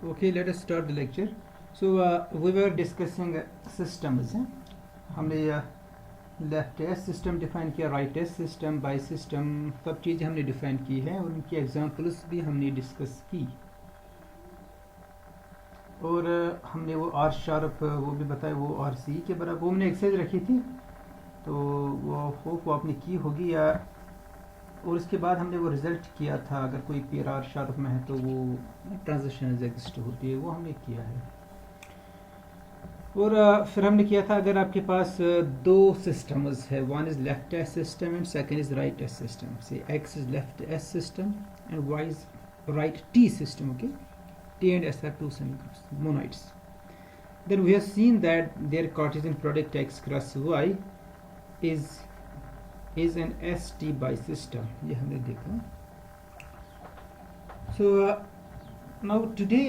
Okay, let us start the lecture. So we were discussing systems. हमने left S system define किया, right S system, by system, सब चीज़ें हमने define की है और उनकी एग्जांपल्स भी हमने डिस्कस की। और हमने वो आर शार्प वो भी बताया, वो आर सी के बराबर वो हमने एक्सरसाइज रखी थी, तो वो होप वो आपने की होगी। या और उसके बाद हमने वो रिज़ल्ट किया था, अगर कोई पेयर आर शार्प में है तो वो ट्रांजिशन एग्जिस्ट होती है, वो हमने किया है। और फिर हमने किया था अगर आपके पास दो सिस्टम्स है, one is left S system and second is right S system, say X is left S system and Y is right T system, okay, T and S are two semigroups, monoids. Then we have seen that their Cartesian product x cross y is an ST bisystem. ये हमने देखा. So now today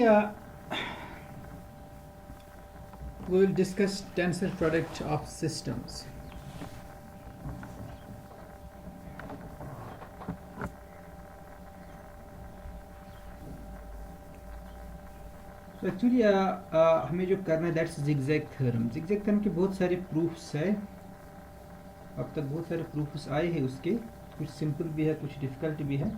we will discuss tensor product of systems. तो actually हमें जो करना है that's zigzag theorem. Zigzag theorem के बहुत सारे प्रूफ्स है, अब तक बहुत सारे प्रूफ्स आए हैं उसके, कुछ सिंपल भी है, कुछ डिफ़िकल्ट भी है।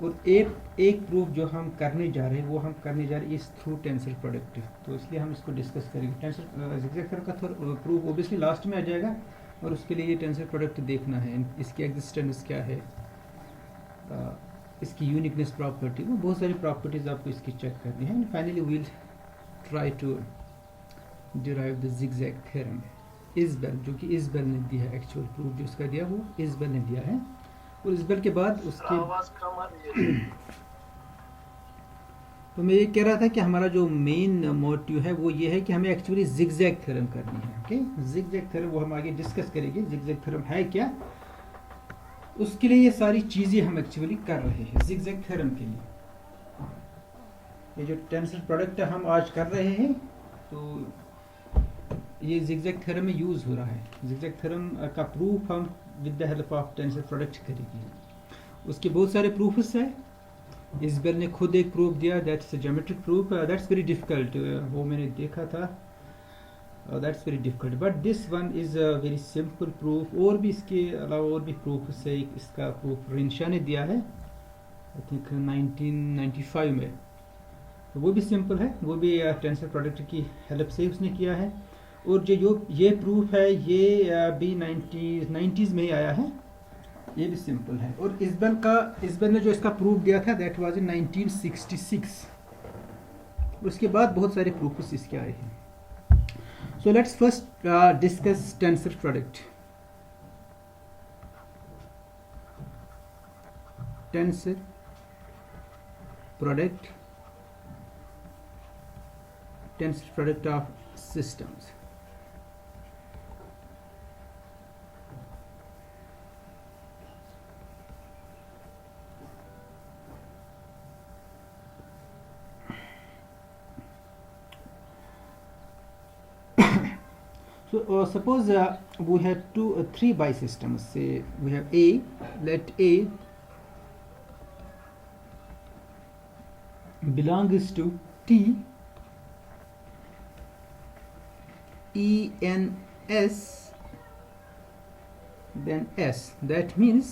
और एक प्रूफ जो हम करने जा रहे हैं वो हम करने जा रहे हैं इस थ्रू टेंसर प्रोडक्ट, तो इसलिए हम इसको डिस्कस करेंगे। टेंसर जिगजैग थ्योरम का प्रूफ ओबियसली लास्ट में आ जाएगा, और उसके लिए ये टेंसर प्रोडक्ट देखना है, इसकी एग्जिस्टेंस क्या है, इसकी यूनिकनेस प्रॉपर्टी, वो बहुत सारी प्रॉपर्टीज आपको इसकी चेक करनी है। And finally we'll try to derive the zigzag theorem. Isbell, जो कि इज़बेल ने दिया है, एक्चुअल प्रूफ जो इसका दिया वो इज़बेल ने दिया है। और इज़बेल के बाद उसके तो मैं ये कह रहा था कि हमारा जो मेन मोटिव है वो ये है कि हमें एक्चुअली जिगजैग थ्योरम करनी है। ओके, जिगजैग थ्योरम वो हम आगे डिस्कस करेंगे, जिगजैग थ्योरम है क्या, उसके लिए ये सारी चीज़ें हम एक्चुअली कर रहे हैं जिगजैग थ्योरम के लिए। ये जो टेंसर प्रोडक्ट हम आज कर रहे हैं तो ये जिगजैग थ्योरम में यूज़ हो रहा है। जिगजैग थ्योरम का प्रूफ हम with the help of tensor product करेंगे। उसके बहुत सारे प्रूफ्स हैं। इज़बेल ने खुद एक प्रूफ दिया, that's geometric proof, that's very difficult, वो मैंने देखा था, that's very difficult, but this one is a very simple proof. और भी इसके अलावा और भी प्रूफ से इसका प्रूफ रिंशा ने दिया है, आई थिंक 1995 में, तो वो भी सिंपल है, वो भी टेंसर प्रोडक्ट की हेल्प से उसने किया है। और जो ये प्रूफ है ये भी 90s में ही आया है, ये भी सिंपल है। और इज़बेल ने जो इसका प्रूफ दिया था दैट वाज इन 1966, उसके बाद बहुत सारे प्रूफ्स इसके आए हैं। So let's first discuss tensor product. Tensor product of systems. So suppose we have three bisystems. Say we have A. Let A belongs to T, E, N, S, then S. That means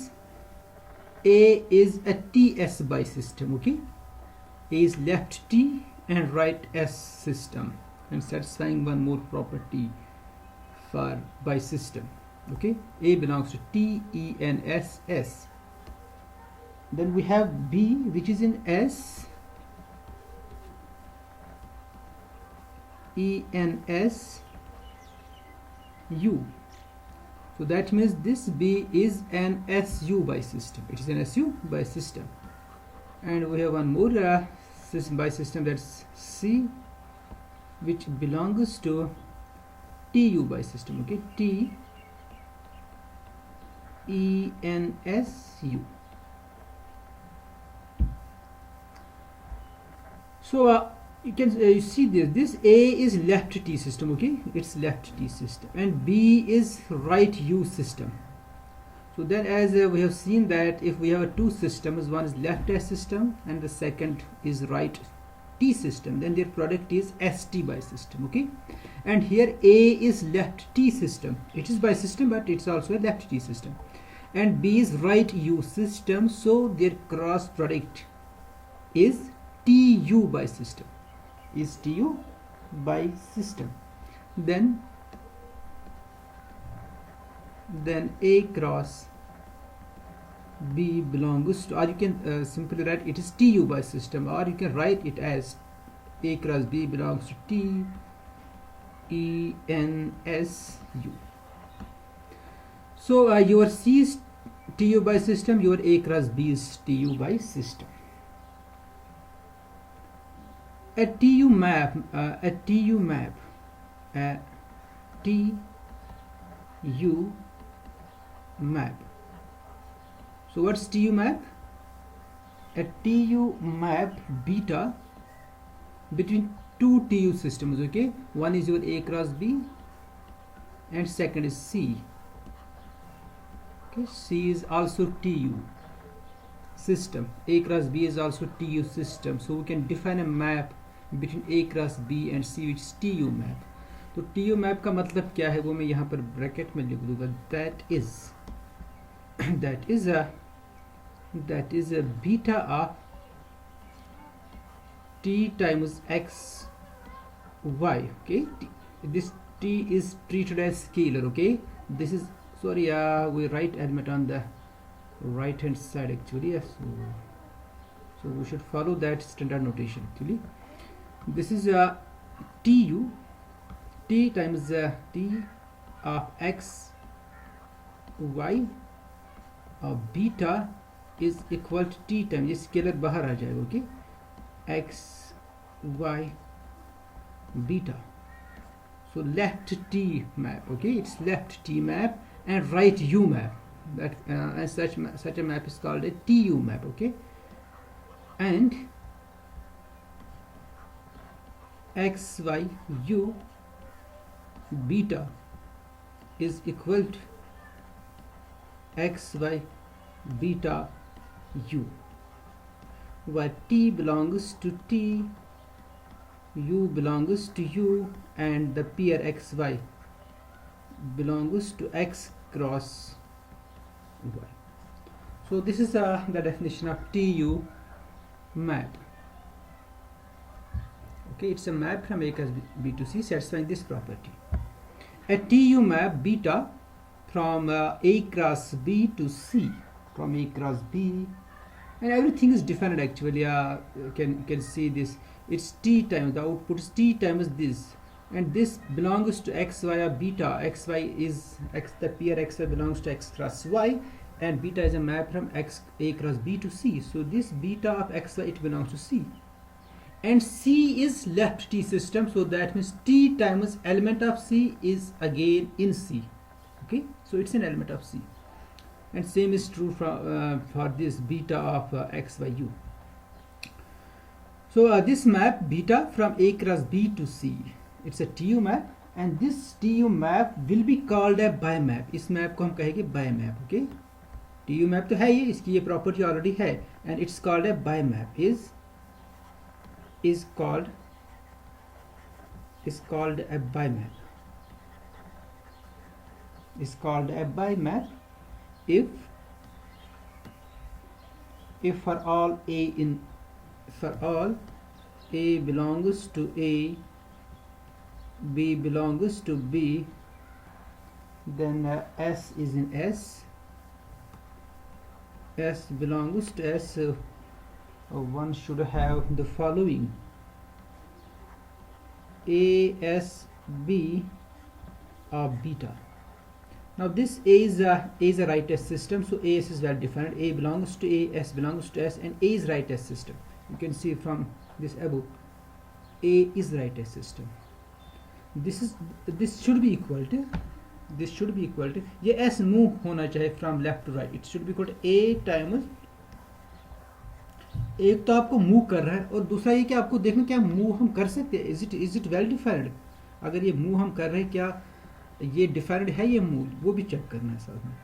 A is a TS bisystem. Okay, A is left T and right S system, and satisfying one more property for bisystem. Okay, A belongs to T, E, N, S, S. Then we have B, which is in S, E, N, S, U. So that means this B is an SU bisystem. It is an SU bisystem. And we have one more bisystem, that's C, which belongs to TU bisystem. Okay, T, E, N, S, U. So you can you see this A is left T system. Okay, it's left T system, and B is right U system. So then as we have seen that if we have two systems, one is left S system and the second is right T system, then their product is ST by system. Okay, and here A is left T system. It is by system, but it's also a left T system, and B is right U system. So their cross product is TU by system. Is TU by system. Then A cross B belongs to, or you can simply write it is TU by system, or you can write it as A cross B belongs to T E N S U. So your C is TU by system, your A cross B is TU by system. A TU map, So what's TU map? A TU map beta between two TU systems. Okay, one is your A cross B and second is C. Okay, C is also TU system. A cross B is also TU system. So we can define a map between A cross B and C, which is TU map. तो TU map का मतलब क्या है वो मैं यहाँ पर bracket में लिख दूंगा. that is a beta of T times X Y. Okay, this T is treated as scalar. Okay, this is, sorry, we write element on the right hand side actually. Yes, so we should follow that standard notation. Actually, this is a TU, T times T of X Y, beta is equal to T times, ये scalar बाहर आ जाएगा. Okay, X Y beta. So left T map. Okay, it's left T map and right U map. That and such a map is called a TU map. Okay, and X Y U beta is equal to X Y beta U, where T belongs to T, U belongs to U, and the pair XY belongs to X cross Y. So this is the definition of TU map. Okay, it's a map from A cross B to C satisfying this property. A TU map beta from A cross B to C, from A cross B, and everything is defined actually. You can see this. It's T times, the output is T times this, and this belongs to XY or beta. XY is X, the pair XY belongs to X cross Y, and beta is a map from A cross B to C. So this beta of XY, it belongs to C. And C is left T system, so that means T times element of C is again in C. Okay, so it's an element of C, and same is true for this beta of XYU. So this map beta from A cross B to C, it's a TU map, and this TU map will be called a bimap. इस map को हम कहेंगे bimap. Okay, TU map तो है ये, इसकी ये property already है, and it's called a bimap. Is called a bimap. Is called a bimap if for all A belongs to A, B belongs to B, then S is in S, S belongs to S. One should have the following: A, S, B or beta. Now this A is a right S system, so AS is well defined. A belongs to A, S belongs to S, and A is right S system. You can see from this above, A is right S system. This should be equal to ये S move होना चाहिए from left to right. It should be equal to A times, एक तो आपको move कर रहा है और दूसरा ये कि आपको देखना क्या मूव हम कर सकते हैं. Is it well defined. अगर ये मूव हम कर रहे हैं क्या ये डिफाइंड है ये मूव, वो भी चेक करना है साथ में.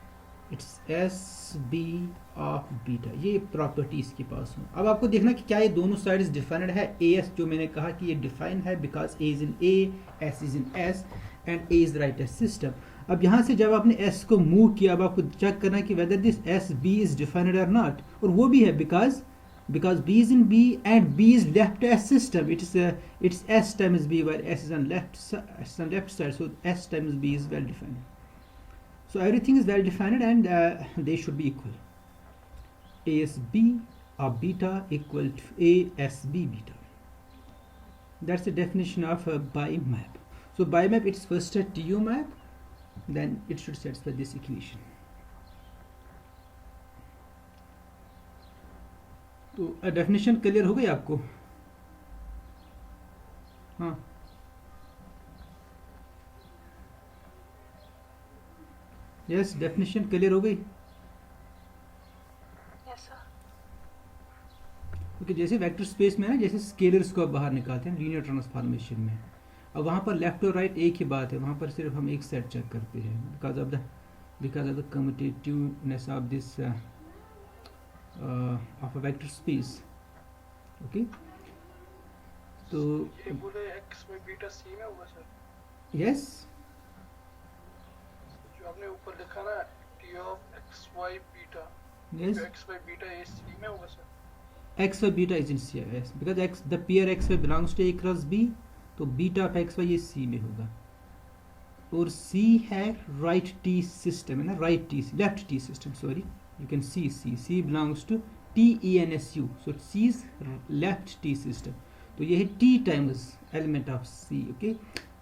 It's S B of beta, ये प्रॉपर्टी इसके पास हो। अब आपको देखना कि क्या ये दोनों साइड्स डिफाइंड है। ए एस जो मैंने कहा कि ये डिफाइंड है because A is in A, S is in S and A is right S system. अब यहाँ से जब आपने एस को मूव किया, अब आपको चेक करना है कि whether this S B is defined और नॉट, और वो भी है because B is in B and B is left as system. It's S times B where S is on left side. So S times B is well defined. So everything is well defined and they should be equal. ASB of beta equal to ASB beta. That's the definition of bimap. So bimap, it's first a TU map, then it should satisfy this equation. तो definition clear हो गई आपको? हाँ, yes, definition clear हो गई। क्योंकि जैसे vector space में ना, जैसे स्केलर्स को आप बाहर निकालते हैं लीनियर ट्रांसफॉर्मेशन में, अब वहाँ पर लेफ्ट और राइट एक ही बात है, वहाँ पर सिर्फ हम एक सेट चेक करते हैं because of the commutativeness of this of a vector space. Okay, तो ये बोले x में बीटा c में होगा सर? yes, जो आपने ऊपर लिखा ना t of x y beta, yes, x y beta ये c में होगा sir? x y beta is in C, yes, because x the pair x y belongs to A cross B, तो beta of x y ये C में होगा, और C है right T system है ना, right T, left T system, sorry, you can see C belongs to TENSU, so C is left T system, तो ये है T times element of C, okay,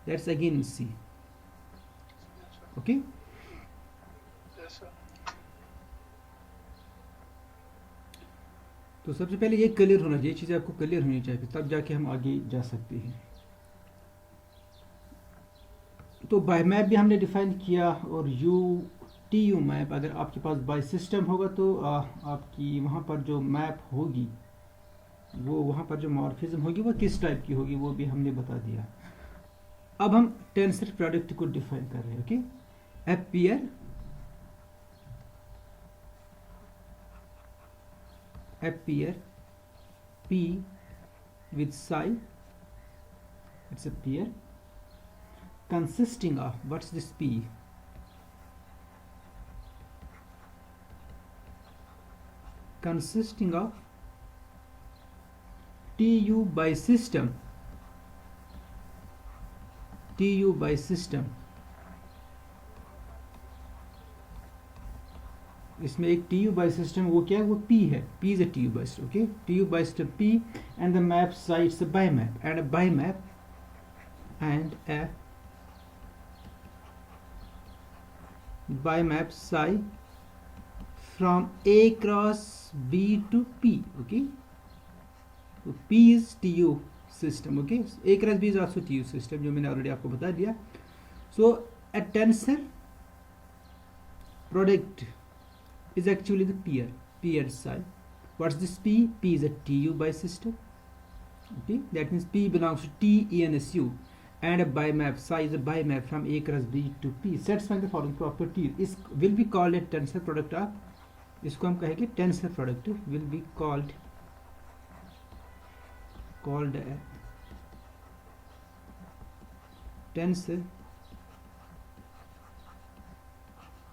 that's again in C, okay. Yes sir. तो सबसे पहले ये clear होना चाहिए, चीज़ें आपको क्लियर होनी चाहिए, तब जाके हम आगे जा सकते हैं। तो बाय मैप भी हमने डिफाइन किया, और TU मैप अगर आपके पास बाय सिस्टम होगा तो आपकी वहाँ पर जो मैप होगी, वो वहाँ पर जो मॉर्फिज्म होगी वो किस टाइप की होगी वो भी हमने बता दिया। अब हम टेंसर प्रोडक्ट को डिफाइन कर रहे हैं। Okay, appear P with psi, it's a pair consisting of, what's this P? Consisting of TU by system, TU by system, इसमें एक TU by system वो क्या है, वो P है, P is a TU by system, okay, TU by system P and the map psi, it's a bimap, and a bimap psi from A cross B to P, okay, so P is TU system, okay, A cross B is also TU system, जो मैंने already आपको बता दिया। So a tensor product is actually the pair psi. What's this P? P is a TU by system, okay, that means P belongs to TENSU, and a bimap psi is a bimap from A cross B to P satisfying the following properties. Is will be called a tensor product of, इसको हम कहेंगे tensor product, will be called tensor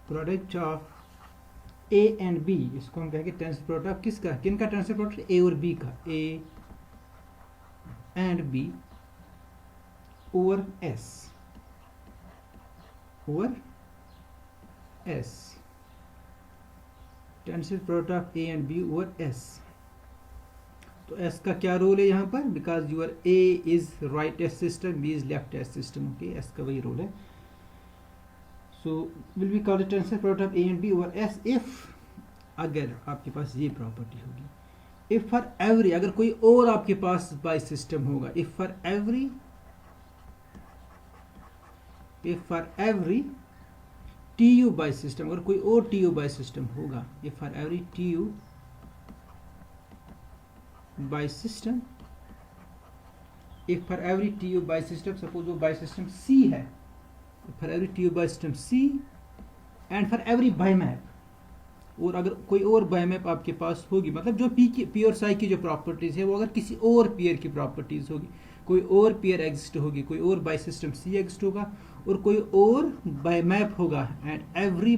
product of A and B, इसको हम कहेंगे tensor product of किसका, किनका tensor product, ए और B का, A and B over S, tensor product of A and B over S. तो एस का क्या रोल है यहाँ पर, because your A is right S system, B is left S system, okay, S का वही रोल है। So will be called tensor product of A and B over S if, अगर आपके पास ये प्रॉपर्टी होगी, इफ फॉर एवरी, अगर कोई और आपके पास बाय सिस्टम होगा, if for every TU by system, अगर कोई और TU by system होगा, if for every TU by system, if for every TU by system, suppose वो by system C है, for every TU by system C and for every bimap, और अगर कोई और बायोमैप आपके पास होगी, मतलब जो पी और साई की जो प्रॉपर्टीज़ है वो अगर किसी और पेयर की प्रॉपर्टीज़ होगी, कोई और पेयर एग्जिस्ट होगी, कोई और बाई सिस्टम सी एग्जिस्ट होगा और कोई और बायोमैप होगा, and every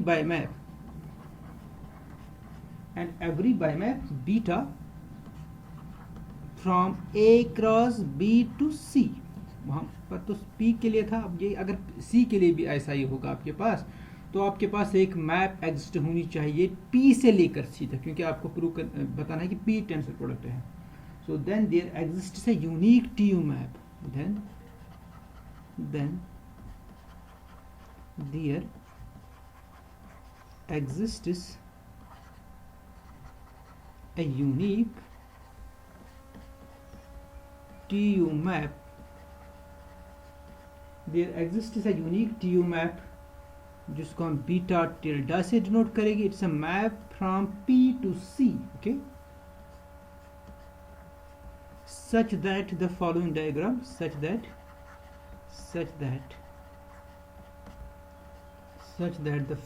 bimap beta from A cross B to C, वहाँ पर तो पी के लिए था, अब ये अगर सी के लिए भी ऐसा ही होगा आपके पास, तो आपके पास एक मैप एग्जिस्ट होनी चाहिए पी से लेकर सी तक, क्योंकि आपको प्रूव बताना है कि पी टेंसर प्रोडक्ट है. So then there exist a unique T U map, then there exists a unique TU map. There exists a unique TU map जिसको हम बीटा टिल्डा से डिनोट करेंगे. It's a map from P to C, okay, such that the following diagram, such that the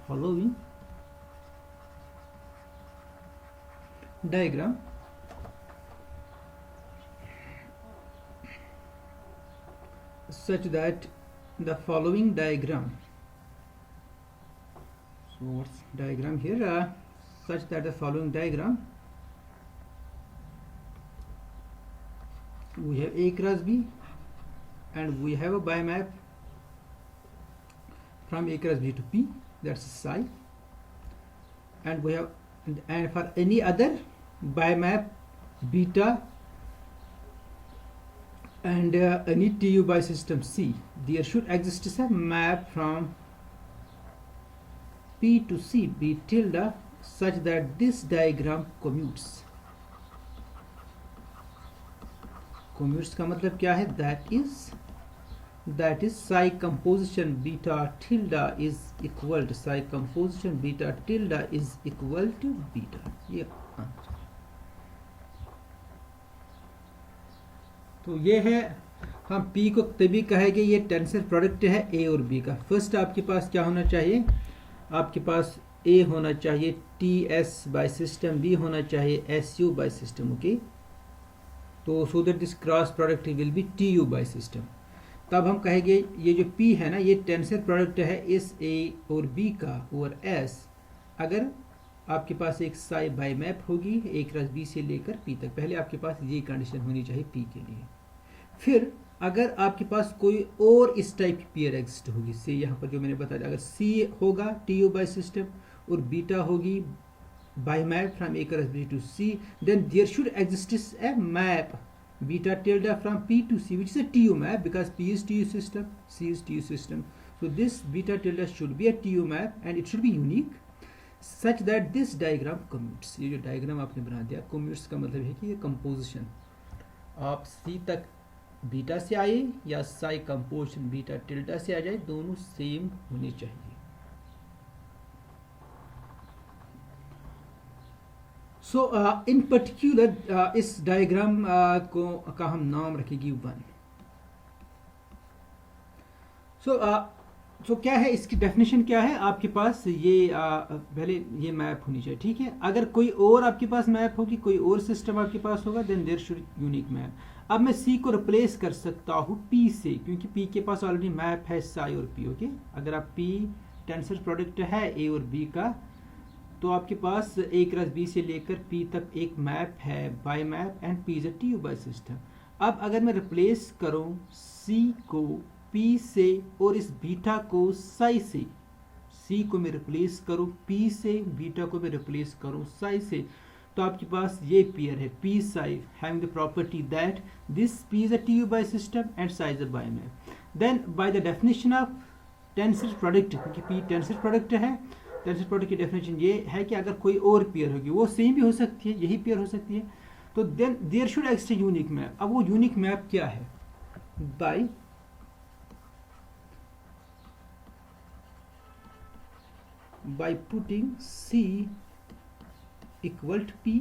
following diagram such that the following diagram, so what's diagram here, such that the following diagram, we have A cross B and we have a biomap from A cross B to P, that's psi, and we have, and for any other biomap beta and any TU by system C, there should exist a map from P to C B tilde such that this diagram commutes. Commutes का मतलब क्या है? That is psi composition beta tilde is equal to psi composition beta tilde is equal to beta. ये तो ये है, हम P को तभी कहेंगे ये टेंसर प्रोडक्ट है A और B का. फर्स्ट आपके पास क्या होना चाहिए? आपके पास A होना चाहिए TS बाय सिस्टम, B होना चाहिए SU बाय सिस्टम, ओके. तो so that this cross product will be TU by system. तब हम कहेंगे ये जो P है ना, ये टेंसर प्रोडक्ट है इस A और B का और S, अगर आपके पास एक साई बाई मैप होगी A क्रॉस B से लेकर P तक. पहले आपके पास ये कंडीशन होनी चाहिए P के लिए. फिर अगर आपके पास कोई और इस टाइप की पेयर एग्जिस्ट होगी, से यहाँ पर जो मैंने बताया, अगर C होगा TU बाय सिस्टम और बीटा होगी by map from A cross B to C, then there should exist a map beta tilde from P to C, which is a TU map because P is TU system, C is TU system. So this beta tilde should be a TU map and it should be unique such that this diagram commutes. ये जो diagram आपने बना दिया, commutes का मतलब है कि ये composition आप C तक बीटा से आए या psi composition बीटा tilde से आ जाए, दोनों सेम होने चाहिए. सो इन पर्टिकुलर इस डायग्राम को का हम नाम रखेंगे 1. सो क्या है इसकी डेफिनेशन क्या है? आपके पास ये पहले ये मैप होनी चाहिए, ठीक है. अगर कोई और आपके पास मैप होगी, कोई और सिस्टम आपके पास होगा, then there should unique map. अब मैं C को रिप्लेस कर सकता हूँ P से, क्योंकि P के पास ऑलरेडी मैप है साई और P, ओके. अगर आप P टेंसर प्रोडक्ट है A और B का, तो आपके पास A क्रॉस B से लेकर P तक एक मैप है by map and P is a TU bye system. अब अगर मैं रिप्लेस करूं C को P से और इस बीटा को साई से, C को मैं रिप्लेस करूं P से, बीटा को मैं रिप्लेस करूं साई से, तो आपके पास ये पेयर है P psi having the property that this P is a TU bye system and psi is a by map. Then by the definition of tensor product, क्योंकि P टेंसर प्रोडक्ट है, tensor product की definition ये है कि अगर कोई और pair होगी, वो सेम भी हो सकती है, यही पेयर हो सकती है, तो then there should exist a unique map. अब वो यूनिक मैप क्या है? By putting C equal to P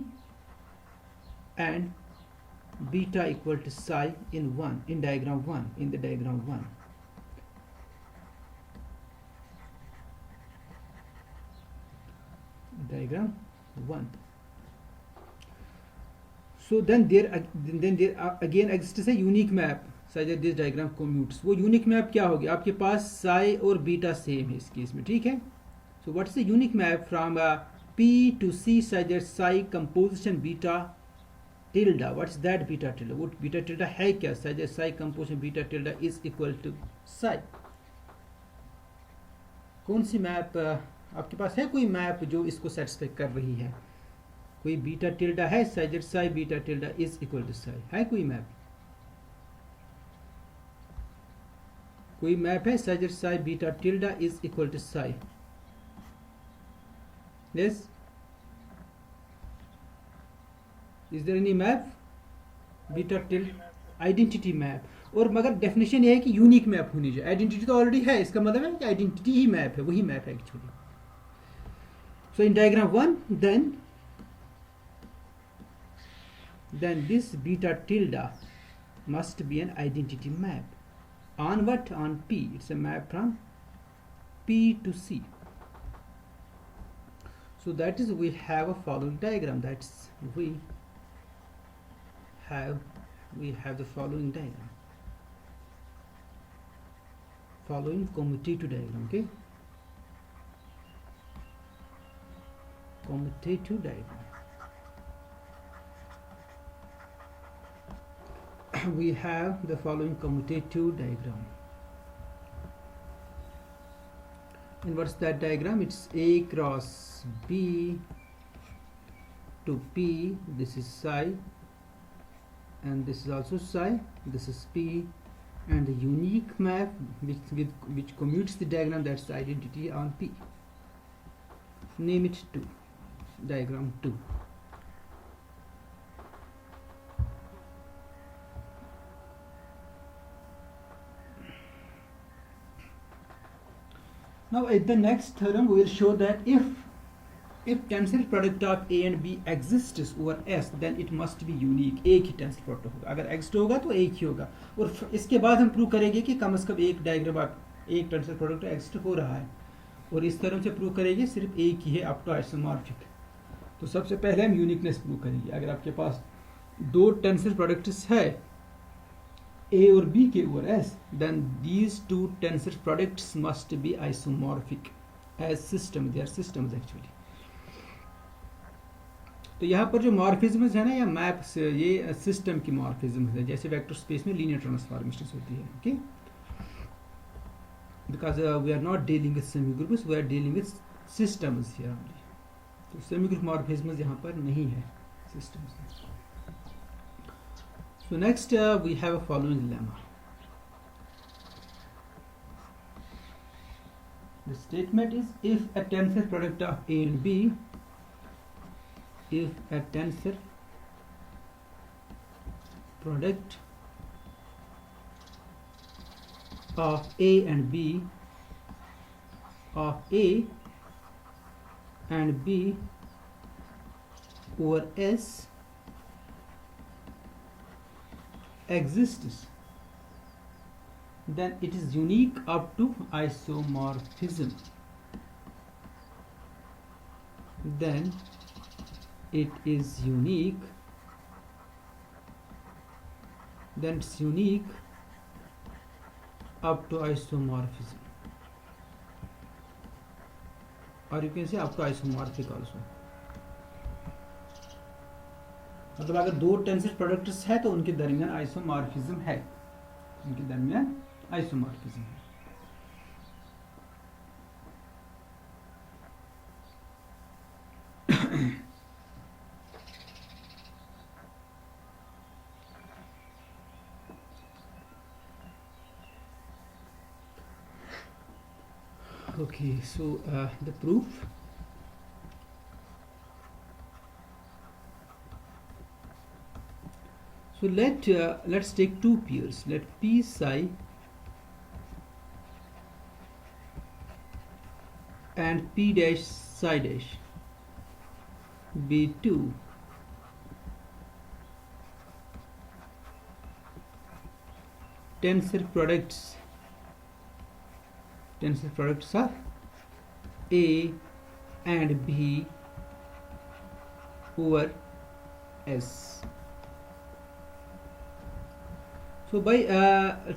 and beta equal to psi in 1 in diagram 1, in the diagram 1. diagram 1. So then there again exists a unique map such that this diagram commutes. वो unique map क्या होगी? आपके पास psi और beta same है इस case में, ठीक है? So what's the unique map from P to C such that psi composition beta tilde? What's that beta tilde? वो beta tilde है क्या? Such that psi composition beta tilde is equal to psi. कौन सी map आपके पास है? कोई map जो इसको satisfy कर रही है? कोई बीटा टिल्डा है such that psi beta tilde is equal to psi? है कोई मैप? कोई मैप है such that psi beta tilde is equal to psi? Yes, is there any map? Beta tilde identity map. और मगर definition ये है कि यूनिक मैप होनी चाहिए. आइडेंटिटी तो ऑलरेडी है, इसका मतलब है कि आइडेंटिटी ही मैप है, वही मैप है actually. So in diagram 1 then this beta tilde must be an identity map. On what? On P. It's a map from P to C. So that is, we have a following diagram. That's we have the following diagram, following commutative diagram. Okay, commutative diagram. We have the following commutative diagram. And what's that diagram? It's A cross B to P. This is psi, and this is also psi. This is P, and the unique map which commutes the diagram, that's the identity on P. Name it 2. Diagram 2. Now at the next theorem we will show that if tensor product of A and B exists over S, then it must be unique. एक ही tensor product होगा. अगर exist होगा तो एक ही होगा. और इसके बाद हम प्रूव करेंगे कि कम से कम एक डायग्राम एक टेंसर प्रोडक्ट एक्सिस्ट हो रहा है. और इस तरह से प्रूव करेंगे सिर्फ एक ही है अप टू आइसोमॉर्फिक. तो सबसे पहले हम यूनिकनेस प्रूव करेंगे. अगर आपके पास दो टेंसर प्रोडक्ट्स है A और B के over S, then these two tensor products must be isomorphic as system. They are systems actually. तो यहाँ पर जो मॉर्फिज्म्स है ना, या मैप्स, ये सिस्टम की मॉर्फिज्म्स है. जैसे वेक्टर स्पेस में लीनियर ट्रांसफॉर्मेशंस होती है. Okay, because we are not dealing with semi groups, we are dealing with systems here only. तो सेमी ग्रुप मॉर्फिज्म्स यहाँ पर नहीं है, सिस्टम्स है. So next we have a following lemma. The statement is, if a tensor product of A and B, if a tensor product of A and B, of A and B over S exists, then it is unique up to isomorphism. Then it is unique. Then it's unique up to isomorphism, or you can say up to isomorphic also. मतलब अगर दो tensor products है तो उनके दरमियान isomorphism है, उनके दरमियान आइसोमॉर्फिज्म है. Okay, so the proof. So let's take two pairs. Let P psi and P dash psi dash be two tensor products of A and B over S. So by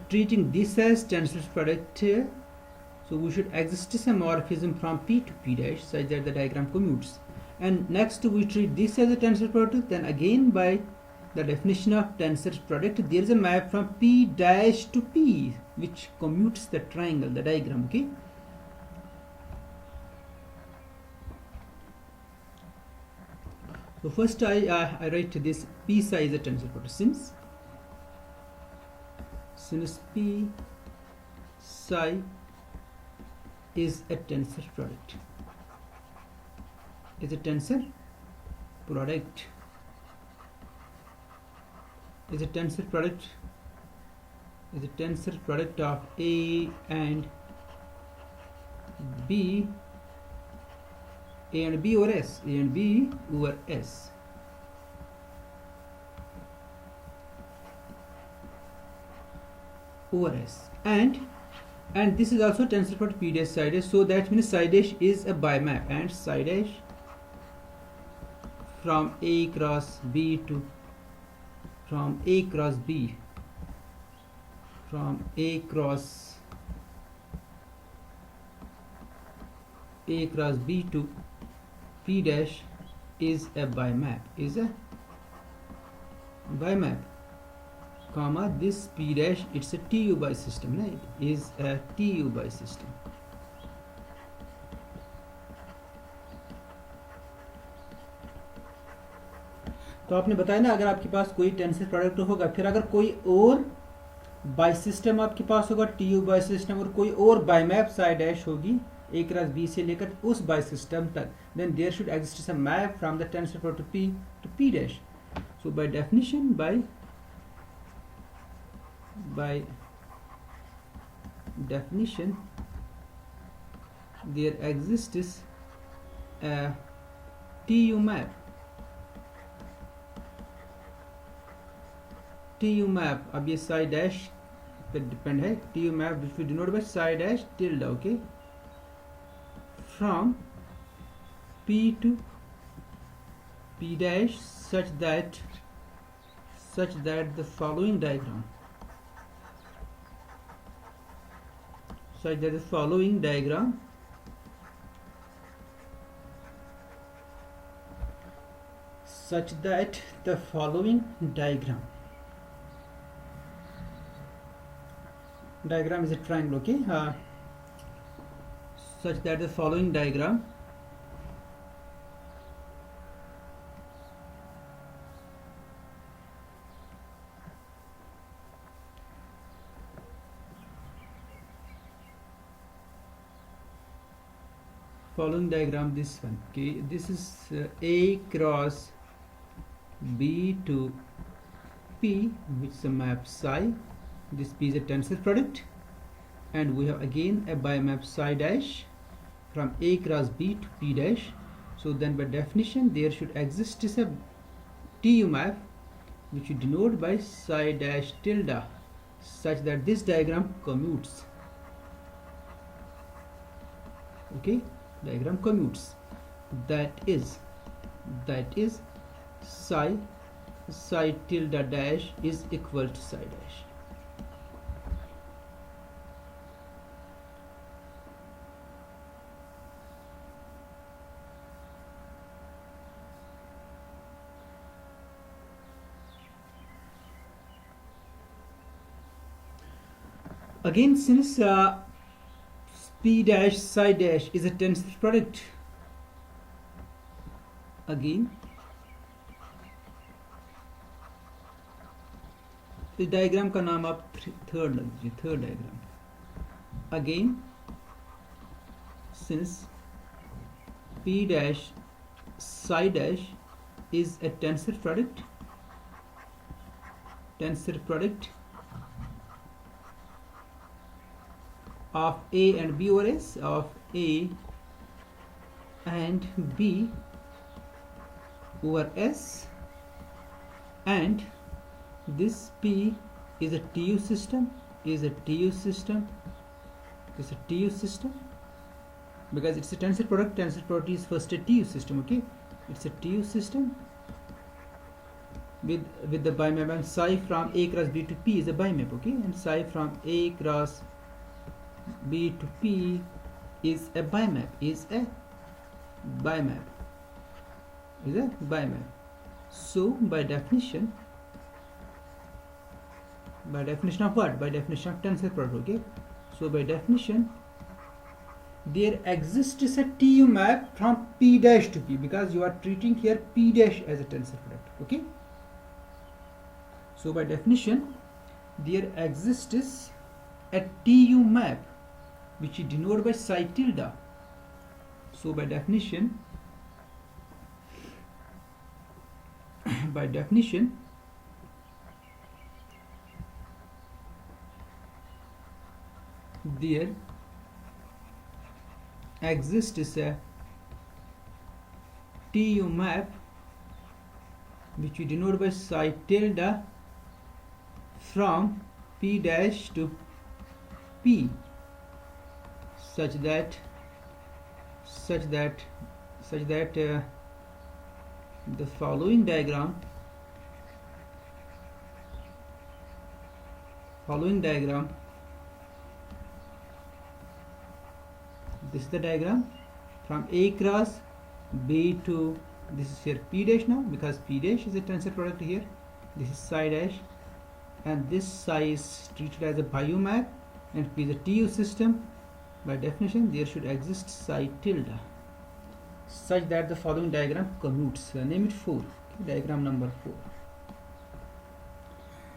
treating this as tensor product, so we should exist a morphism from P to P dash such that the diagram commutes. And next we treat this as a tensor product. Then again by the definition of tensor product, there is a map from P dash to P which commutes the triangle, the diagram. Okay. So first I write this P psi is a tensor product since P psi is a tensor product. Is a tensor product. Is a tensor product. Is a tensor product of A and B. A and B over S. A and B over S. Over S. And this is also tensor product P dash psi dash. So that means psi dash is a bimap, and psi dash from A cross B to from A cross B from A cross B to P dash is a bimap, comma this P dash, it's a TU by system, right? Is a TU by system. तो आपने बताया ना, अगर आपके पास कोई tensor product होगा, फिर अगर कोई और बाय सिस्टम आपके पास होगा TU बाय सिस्टम, और कोई और बायमैप साई डैश होगी A क्रॉस B से लेकर उस बाय सिस्टम तक, then there should exist a map from the tensor product P to P dash. So by definition, by definition, there exists a TU map. TU map, अब ये psi dash पे depend है. TU map which we denote by psi dash tilde, okay, from P to P dash such that the following diagram, such that the following diagram diagram is a triangle, okay, such that the following diagram this one, okay, this is A cross B to P, which is a map psi. This P is a tensor product, and we have again a bimap psi dash from A cross B to P dash. So then by definition there should exist is a TU map which you denote by psi dash tilde such that this diagram commutes, okay, diagram commutes, that is psi tilde dash is equal to psi dash. Again, since P dash psi dash is a tensor product, again इस diagram का नाम आप third लग दीजिए, third diagram. Again since P dash psi dash is a tensor product of A and B over S, of A and B over S, and this P is a TU system, because it's a tensor product is first a TU system, okay, it's a TU system, with the bimap, and psi from A cross B to P is a bimap, okay, and psi from A cross B to P is a bimap, bimap. So by definition of what? By definition of tensor product, okay. So by definition there exists a TU map from P dash to P, because you are treating here P dash as a tensor product, okay. So by definition there exists a TU map which is denoted by psi tilde. So by definition there exists a TU map which we denote by psi tilde from P dash to P, such that the following diagram this is the diagram from A cross B to, this is here P dash now, because P dash is a tensor product here, this is psi dash, and this psi is treated as a biomap and P is a TU system. By definition there should exist psi tilde such that the following diagram commutes. Name it 4, okay, diagram number 4,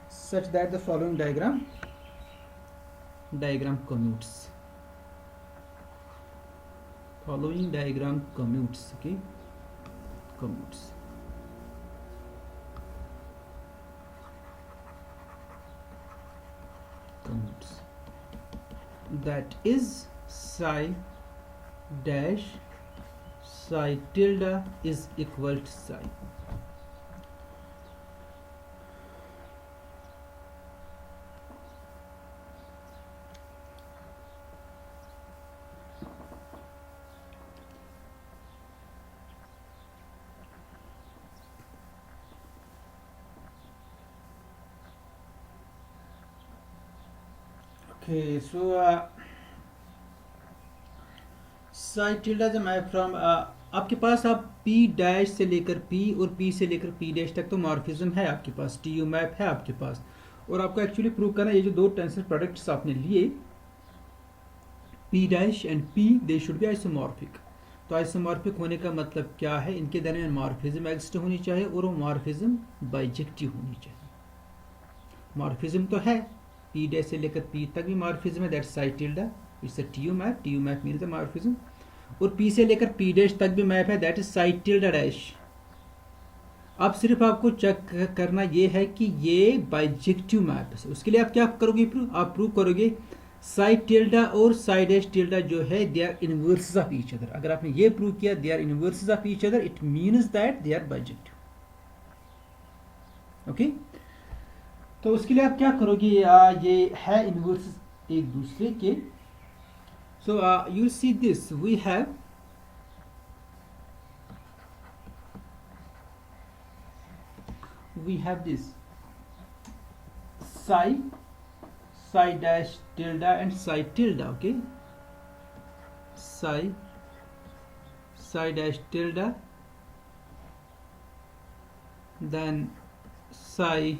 such that the following diagram commutes. Following diagram commutes, okay, commutes. That is psi dash psi tilde is equal to psi. Okay, so psi tilde जब मैं from आपके पास आप P dash से लेकर P और P से लेकर P dash तक तो मॉर्फिज्म है आपके पास, TU मैप है आपके पास, और आपको एक्चुअली प्रूव करना ये जो दो टेंसर प्रोडक्ट्स आपने लिए P dash and P they should be isomorphic. तो आइसोमॉर्फिक होने का मतलब क्या है? इनके दरमियान मॉर्फिज्म एग्जिस्ट होनी चाहिए और वो मॉर्फिज्म बाइजेक्टिव होनी चाहिए। मॉर्फिज्म तो है, P डैश से लेकर P तक भी मॉर्फिज्म है, that psi tilde, it's a TU map means the morphism, और P से लेकर P डैश तक भी मैप है, that is psi tilde dash. अब सिर्फ आपको चेक करना ये है कि ये बाइजेक्टिव मैप है। उसके लिए आप क्या करोगे? आप प्रूव करोगे psi tilde और psi डैश tilde जो है they are inverses of each other. अगर आपने ये प्रूव किया they are inverses of each other, it means that they are bijective. Okay, तो उसके लिए आप क्या करोगे? ये है इनवर्सेस एक दूसरे के। So you see this, we have this psi dash tilde and psi tilde, okay, psi dash tilde, then psi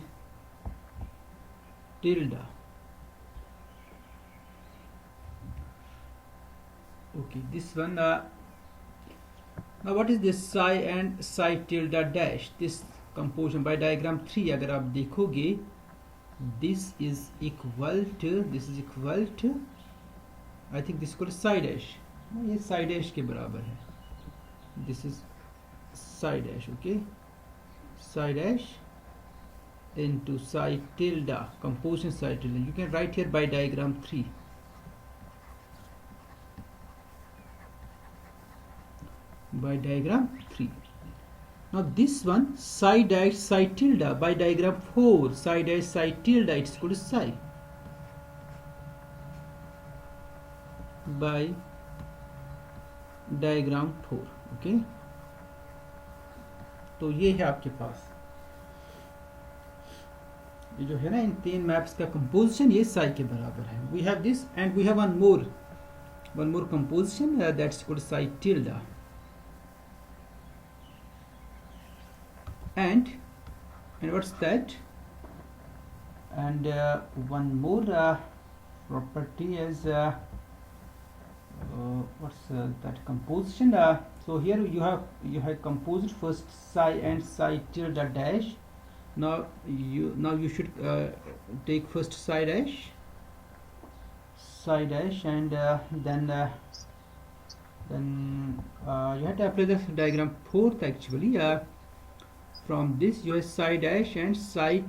tilde. Okay, this one now what is this psi and psi tilde dash? This composition by diagram 3 अगर आप देखोगे, this is equal to I think this equal to psi dash, ये psi dash के बराबर है, this is psi dash, okay, psi dash into psi tilde, composition psi tilde. You can write here by diagram 3, by diagram 3. Now this one psi dash psi tilde by diagram 4, psi dash psi tilde, it's equal to psi by diagram 4, okay. तो ये है आपके पास ये जो है ना इन तीन maps का कंपोजिशन ये साई के बराबर है. We have this and we have one more composition that's equal to psi tilde. And what's that? And one more property is what's that composition? So here you have composed first psi and psi tilde dash. Now you should take first psi dash and then you have to apply the diagram fourth actually. From this you have psi dash and psi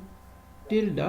tilde